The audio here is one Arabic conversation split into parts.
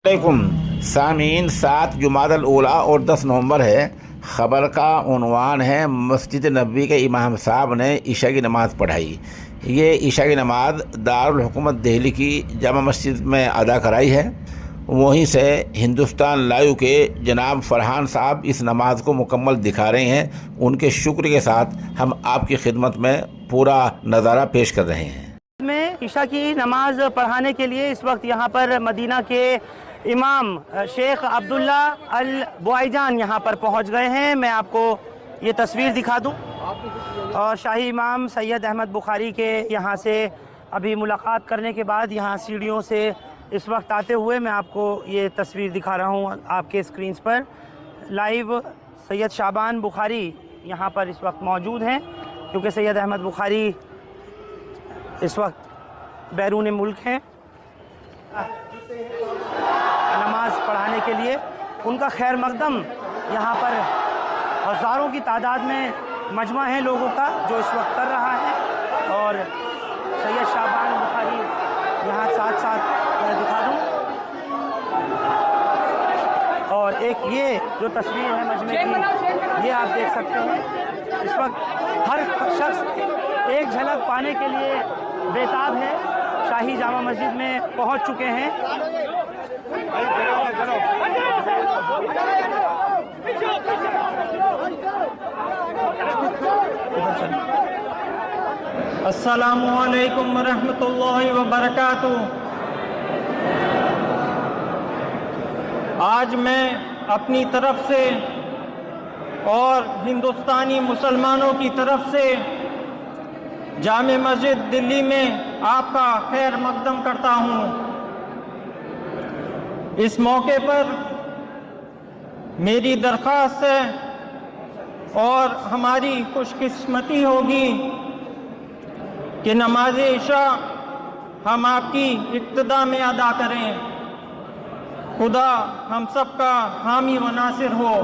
علیکم سامعین، 7 جمادی الاولیٰ اور 10 نومبر ہے۔ خبر کا عنوان ہے مسجد نبوی کے امام صاحب نے عشاء کی نماز پڑھائی۔ یہ عشاء کی نماز دارالحکومت دہلی کی جامع مسجد میں ادا کرائی ہے۔ وہیں سے ہندوستان لائیو کے جناب فرحان صاحب اس نماز کو مکمل دکھا رہے ہیں۔ ان کے شکر کے ساتھ ہم آپ کی خدمت میں پورا نظارہ پیش کر رہے ہیں۔ میں عشاء کی نماز پڑھانے کے لیے اس وقت یہاں پر مدینہ کے امام شیخ عبداللہ البوائیجان یہاں پر پہنچ گئے ہیں۔ میں آپ کو یہ تصویر دکھا دوں، اور شاہی امام سید احمد بخاری کے یہاں سے ابھی ملاقات کرنے کے بعد یہاں سیڑھیوں سے اس وقت آتے ہوئے میں آپ کو یہ تصویر دکھا رہا ہوں آپ کے اسکرینز پر لائیو۔ سید شعبان بخاری یہاں پر اس وقت موجود ہیں، کیونکہ سید احمد بخاری اس وقت بیرون ملک ہیں نماز پڑھانے کے لیے۔ ان کا خیر مقدم یہاں پر ہزاروں کی تعداد میں مجمع ہے لوگوں کا جو اس وقت کر رہا ہے، اور سید شعبان بخاری یہاں ساتھ ساتھ میں دکھا دوں، اور ایک یہ جو تصویر ہے مجمع کی، یہ آپ دیکھ سکتے ہیں۔ اس وقت ہر شخص ایک جھلک پانے کے لیے بیتاب ہے، شاہی جامع مسجد میں پہنچ چکے ہیں۔ السلام علیکم ورحمۃ اللہ وبرکاتہ۔ آج میں اپنی طرف سے اور ہندوستانی مسلمانوں کی طرف سے جامع مسجد دلی میں آپ کا خیر مقدم کرتا ہوں۔ اس موقع پر میری درخواست ہے اور ہماری خوش قسمتی ہوگی کہ نماز عشاء ہم آپ کی ابتدا میں ادا کریں۔ خدا ہم سب کا حامی و ناصر ہو۔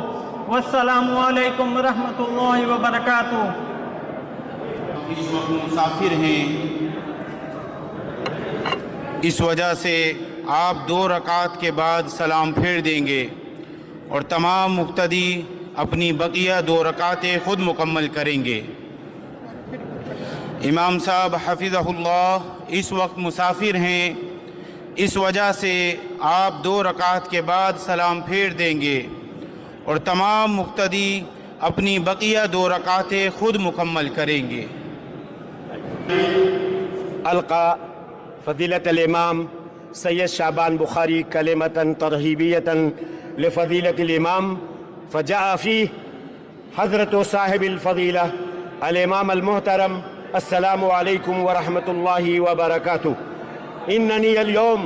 والسلام علیکم ورحمۃ اللہ وبرکاتہ۔ اس وقت مسافر ہیں، اس وجہ سے آپ 2 رکعت کے بعد سلام پھیر دیں گے اور تمام مقتدی اپنی بقیہ 2 رکعتیں خود مکمل کریں گے۔ امام صاحب حفظہ اللہ اس وقت مسافر ہیں، اس وجہ سے آپ 2 رکعت کے بعد سلام پھیر دیں گے اور تمام مقتدی اپنی بقیہ 2 رکعتیں خود مکمل کریں گے۔ ألقى فضيلة الإمام سيد شعبان بخاري كلمة ترهيبية لفضيلة الإمام، فجاء فيه حضرة صاحب الفضيلة الإمام المحترم: السلام عليكم ورحمة الله وبركاته. إنني اليوم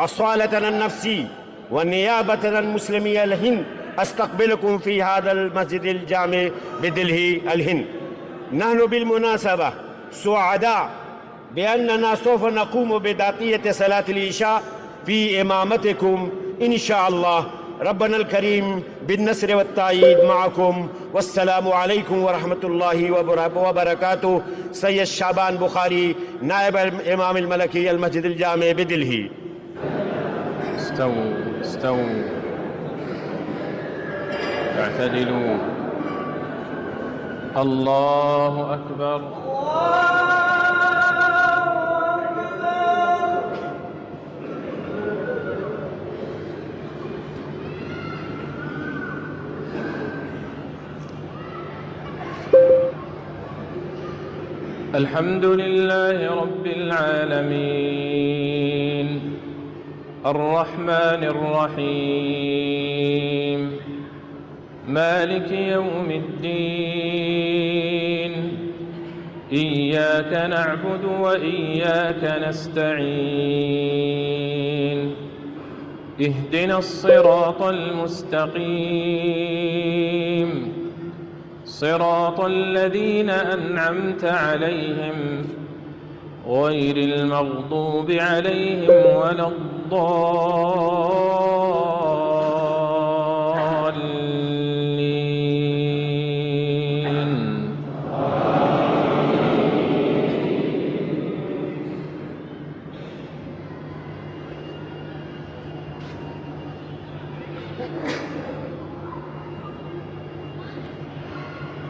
أصالة عن نفسي والنيابة عن مسلمي الهند أستقبلكم في هذا المسجد الجامع بدلهي الهند. نحن بالمناسبة سعداء بأننا سوف نقوم بداقية صلاة العشاء في إمامتكم إن شاء الله. ربنا الكريم بالنصر والتأييد معكم، والسلام عليكم ورحمة الله وبركاته. سيد شعبان بخاري نائب الإمام الملكي المسجد الجامع بدلهي. استووا اعتدلوا. الله أكبر. الحمد لله رب العالمين الرحمن الرحيم مالك يوم الدين إياك نعبد وإياك نستعين اهدنا الصراط المستقيم صراط الذين أنعمت عليهم غير المغضوب عليهم ولا الضالين.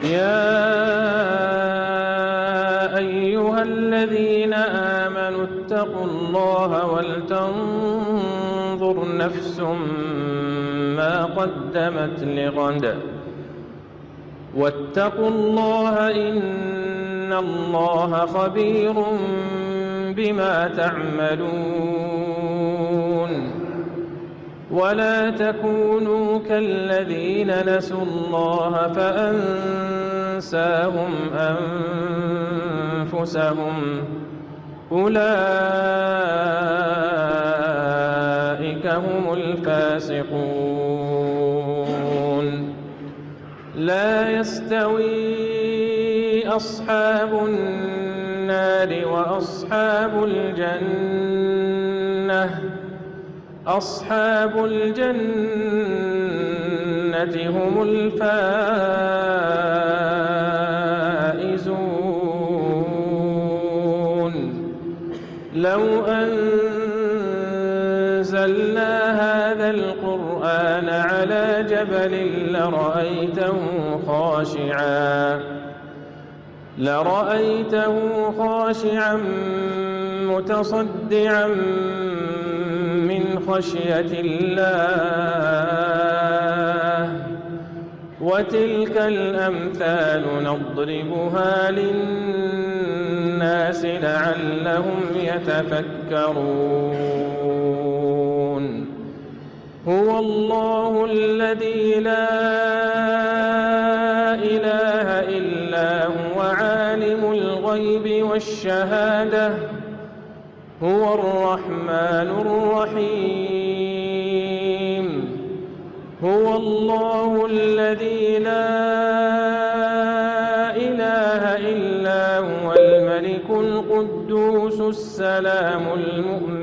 يا أيها الذين آمنوا اتقوا الله ولتنظر نفس ما قدمت لغد واتقوا الله إن الله خبير بما تعملون ولا تكونوا كالذين نسوا الله فأنساهم أنفسهم أولئك هم الفاسقون لا يستوي أصحاب النار وأصحاب الجنة أصحاب الجنة هم الفائزون لو أنزلنا هذا القرآن على جبل لرأيته خاشعا متصدعا من خشية الله وتلك الأمثال نضربها للناس لعلهم يتفكرون هو الله الذي لا إله إلا هو عالم الغيب والشهادة هو الرحمن الرحيم هو الله الذي لا إله إلا هو الملك القدوس السلام المؤمن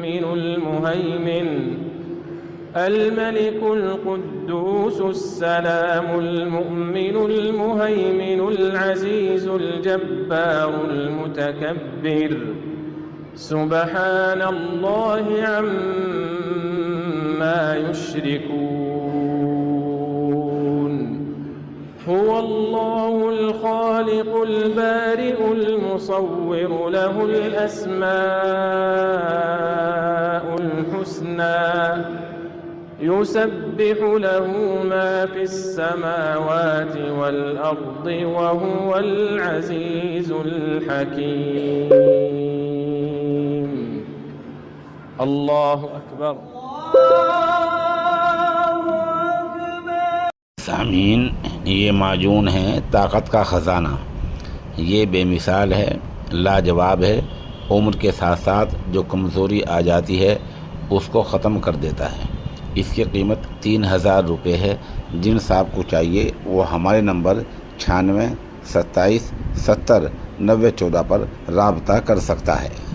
الملك القدوس السلام المؤمن المهيمن العزيز الجبار المتكبر سبحان الله عما يشركون هو الله الخالق البارئ المصور له الأسماء الحسنى يسبح له ما في السماوات والأرض وهو العزيز الحكيم الله أكبر सामीन, ये माजून है ताकत का ख़जाना। ये बेमिसाल है, लाजवाब है। उम्र के साथ साथ जो कमज़ोरी आ जाती है उसको ख़त्म कर देता है। इसकी कीमत 3000 रुपये है। जिन साहब को चाहिए वो हमारे नंबर 96 27 70 90 14 पर राब्ता कर सकता है।